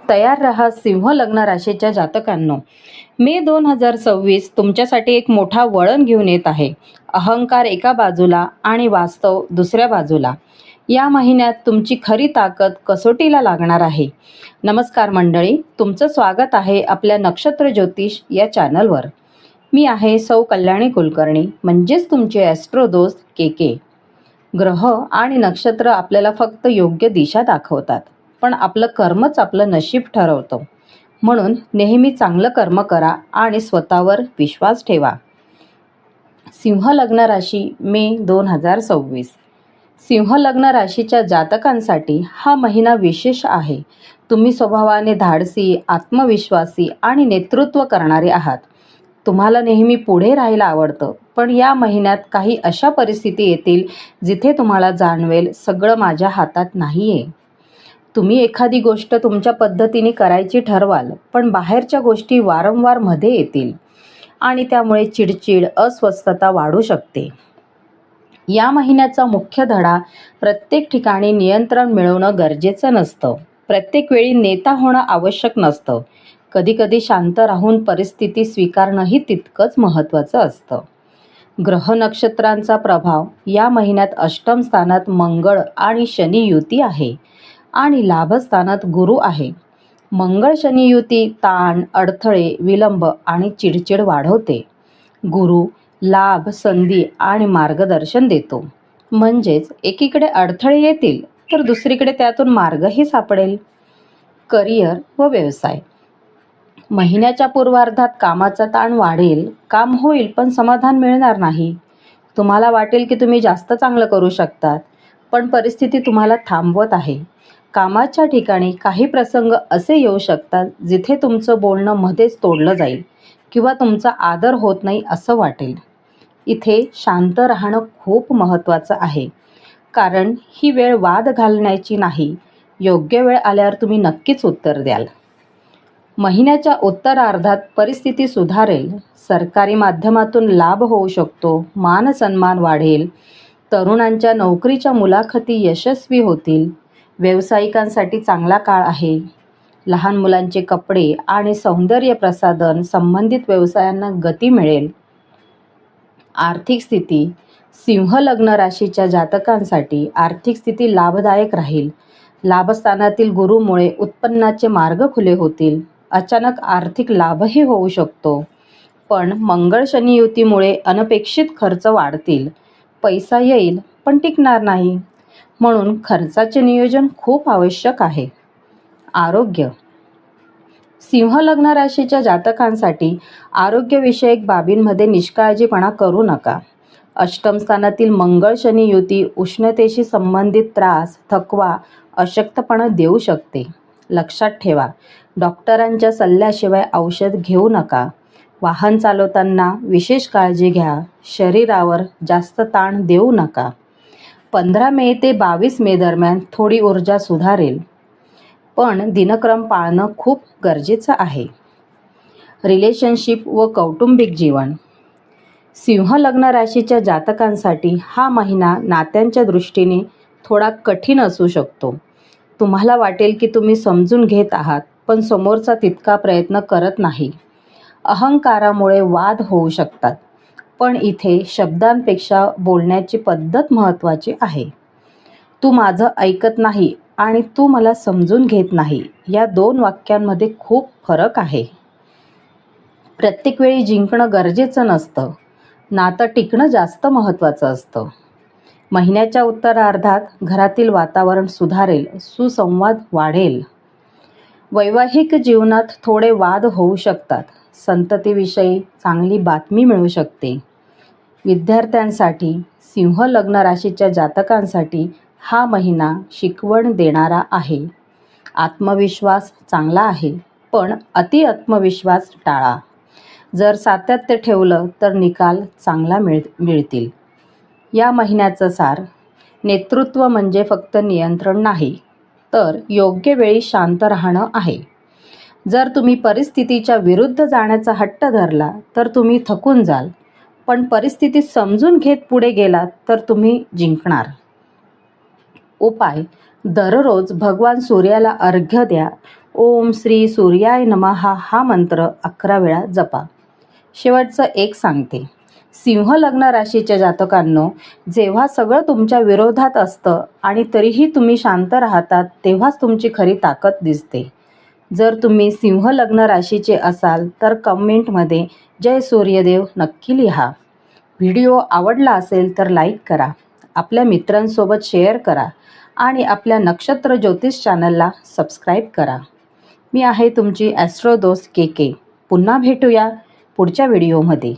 तयार रहा सिंह लग्न राशीच्या जातकांनो. मे 2026 तुमच्यासाठी एक मोठा वळण घेऊन येत आहे. अहंकार एका बाजूला आणि वास्तव दुसऱ्या बाजूला. या महिन्यात तुमची खरी ताकद कसोटीला लागणार आहे. नमस्कार मंडळी, तुमचं स्वागत आहे आपल्या नक्षत्र ज्योतिष या चॅनलवर. मी आहे सौ कल्याणी कुलकर्णी, म्हणजेच तुमचे ॲस्ट्रो दोस्त के. ग्रह आणि नक्षत्र आपल्याला फक्त योग्य दिशा दाखवतात, पण आपलं कर्मच आपलं नशीब ठरवतं. म्हणून नेहमी चांगलं कर्म करा आणि स्वतःवर विश्वास ठेवा. सिंह लग्न राशी मे 2026. सिंह लग्न राशीच्या जातकांसाठी हा महिना विशेष आहे. तुम्ही स्वभावाने धाडसी, आत्मविश्वासी आणि नेतृत्व करणारे आहात. तुम्हाला नेहमी पुढे राहायला आवडतं, पण या महिन्यात काही अशा परिस्थिती येतील जिथे तुम्हाला जाणवेल सगळं माझ्या हातात नाही आहे. तुम्ही एखादी गोष्ट तुमच्या पद्धतीने करायची ठरवाल, पण बाहेरच्या गोष्टी वारंवार मध्ये येतील आणि त्यामुळे चिडचिड, अस्वस्थता वाढू शकते. या महिन्याचा मुख्य धडा, प्रत्येक ठिकाणी नियंत्रण मिळवणं गरजेचं नसतं. प्रत्येक वेळी नेता होणं आवश्यक नसतं. कधीकधी शांत राहून परिस्थिती स्वीकारणंही तितकंच महत्त्वाचं असतं. ग्रह नक्षत्रांचा प्रभाव, या महिन्यात अष्टम स्थानात मंगळ आणि शनी युती आहे आणि लाभस्थानात गुरु आहे. मंगळ शनी युती ताण, अडथळे, विलंब आणि चिडचिड वाढवते. गुरु लाभ, संधी आणि मार्गदर्शन देतो. म्हणजेच एकीकडे अडथळे येतील तर दुसरीकडे त्यातून मार्गही सापडेल. करिअर व व्यवसाय, महिन्याच्या पूर्वार्धात कामाचा ताण वाढेल. काम होईल पण समाधान मिळणार नाही. तुम्हाला वाटेल की तुम्ही जास्त चांगलं करू शकतात, पण परिस्थिती तुम्हाला थांबवत आहे. कामाच्या ठिकाणी काही प्रसंग असे येऊ शकतात जिथे तुमचं बोलणं मध्येच तोडलं जाईल किंवा तुमचा आदर होत नाही असं वाटेल. इथे शांत राहणं खूप महत्त्वाचं आहे, कारण ही वेळ वाद घालण्याची नाही. योग्य वेळ आल्यावर तुम्ही नक्कीच उत्तर द्याल. महिन्याच्या उत्तरार्धात परिस्थिती सुधारेल. सरकारी माध्यमातून लाभ होऊ शकतो. मान सन्मान वाढेल. तरुणांच्या नोकरीच्या मुलाखती यशस्वी होतील. व्यावसायिकांसाठी चांगला काळ आहे. लहान मुलांचे कपडे आणि सौंदर्य प्रसाधन संबंधित व्यवसायांना गती मिळेल. आर्थिक स्थिती, सिंह लग्न राशीच्या जातकांसाठी आर्थिक स्थिती लाभदायक राहील. लाभस्थानातील गुरुमुळे उत्पन्नाचे मार्ग खुले होतील. अचानक आर्थिक लाभही होऊ शकतो, पण मंगळ शनी युतीमुळे अनपेक्षित खर्च वाढतील. पैसा येईल पण टिकणार नाही, म्हणून खर्चाचे नियोजन खूप आवश्यक आहे. आरोग्य, सिंह लग्न राशीच्या जातकांसाठी आरोग्यविषयक बाबींमध्ये निष्काळजीपणा करू नका. अष्टम स्थानातील मंगळ शनी युती उष्णतेशी संबंधित त्रास, थकवा, अशक्तपणा देऊ शकते. लक्षात ठेवा, डॉक्टरांच्या सल्ल्याशिवाय औषध घेऊ नका. वाहन चालवताना विशेष काळजी घ्या. शरीरावर जास्त ताण देऊ नका. 15 मे ते 22 मे दरम्यान थोडी ऊर्जा सुधारेल, पण दिनक्रम पाळणं खूप गरजेचं आहे. रिलेशनशिप व कौटुंबिक जीवन, सिंह लग्न राशीच्या जातकांसाठी हा महिना नात्यांच्या दृष्टीने थोडा कठीण असू शकतो. तुम्हाला वाटेल की तुम्ही समजून घेत आहात, पण समोरचा तितका प्रयत्न करत नाही. अहंकारामुळे वाद होऊ शकतात, पण इथे शब्दांपेक्षा बोलण्याची पद्धत महत्त्वाची आहे. तू माझं ऐकत नाही आणि तू मला समजून घेत नाही, या 2 वाक्यांमध्ये खूप फरक आहे. प्रत्येक वेळी जिंकणं गरजेचं नसतं. नातं टिकणं जास्त महत्त्वाचं असतं. महिन्याच्या उत्तरार्धात घरातील वातावरण सुधारेल. सुसंवाद वाढेल. वैवाहिक जीवनात थोडे वाद होऊ शकतात. संततीविषयी चांगली बातमी मिळू शकते. विद्यार्थ्यांसाठी, सिंह लग्न राशीच्या जातकांसाठी हा महिना शिकवण देणारा आहे. आत्मविश्वास चांगला आहे, पण अति आत्मविश्वास टाळा. जर सातत्य ठेवलं तर निकाल चांगला मिळतील. या महिन्याचं सार, नेतृत्व म्हणजे फक्त नियंत्रण नाही, तर योग्य वेळी शांत राहणं आहे. जर तुम्ही परिस्थितीच्या विरुद्ध जाण्याचा हट्ट धरला तर तुम्ही थकून जाल, पण परिस्थिती समजून घेत पुढे गेलात तर तुम्ही जिंकणार. उपाय, दररोज भगवान सूर्याला अर्घ्य द्या. ओम श्री सूर्याय नमः हा मंत्र 11 वेळा जपा. शेवटचं एक सांगते. सिंह लग्न राशीच्या जातकांनो, जेव्हा सगळं तुमच्या विरोधात असतं आणि तरीही तुम्ही शांत राहतात तेव्हाच तुमची खरी ताकद दिसते. जर तुम्ही सिंह लग्न राशीचे असाल तर कमेंटमध्ये जय सूर्यदेव नक्की लिहा. व्हिडिओ आवडला असेल तर लाईक करा, आपल्या मित्रांसोबत शेअर करा आणि आपल्या नक्षत्र ज्योतिष चॅनलला सबस्क्राईब करा. मी आहे तुमची ॲस्ट्रो दोस्त के. पुन्हा भेटूया पुढच्या व्हिडिओमध्ये.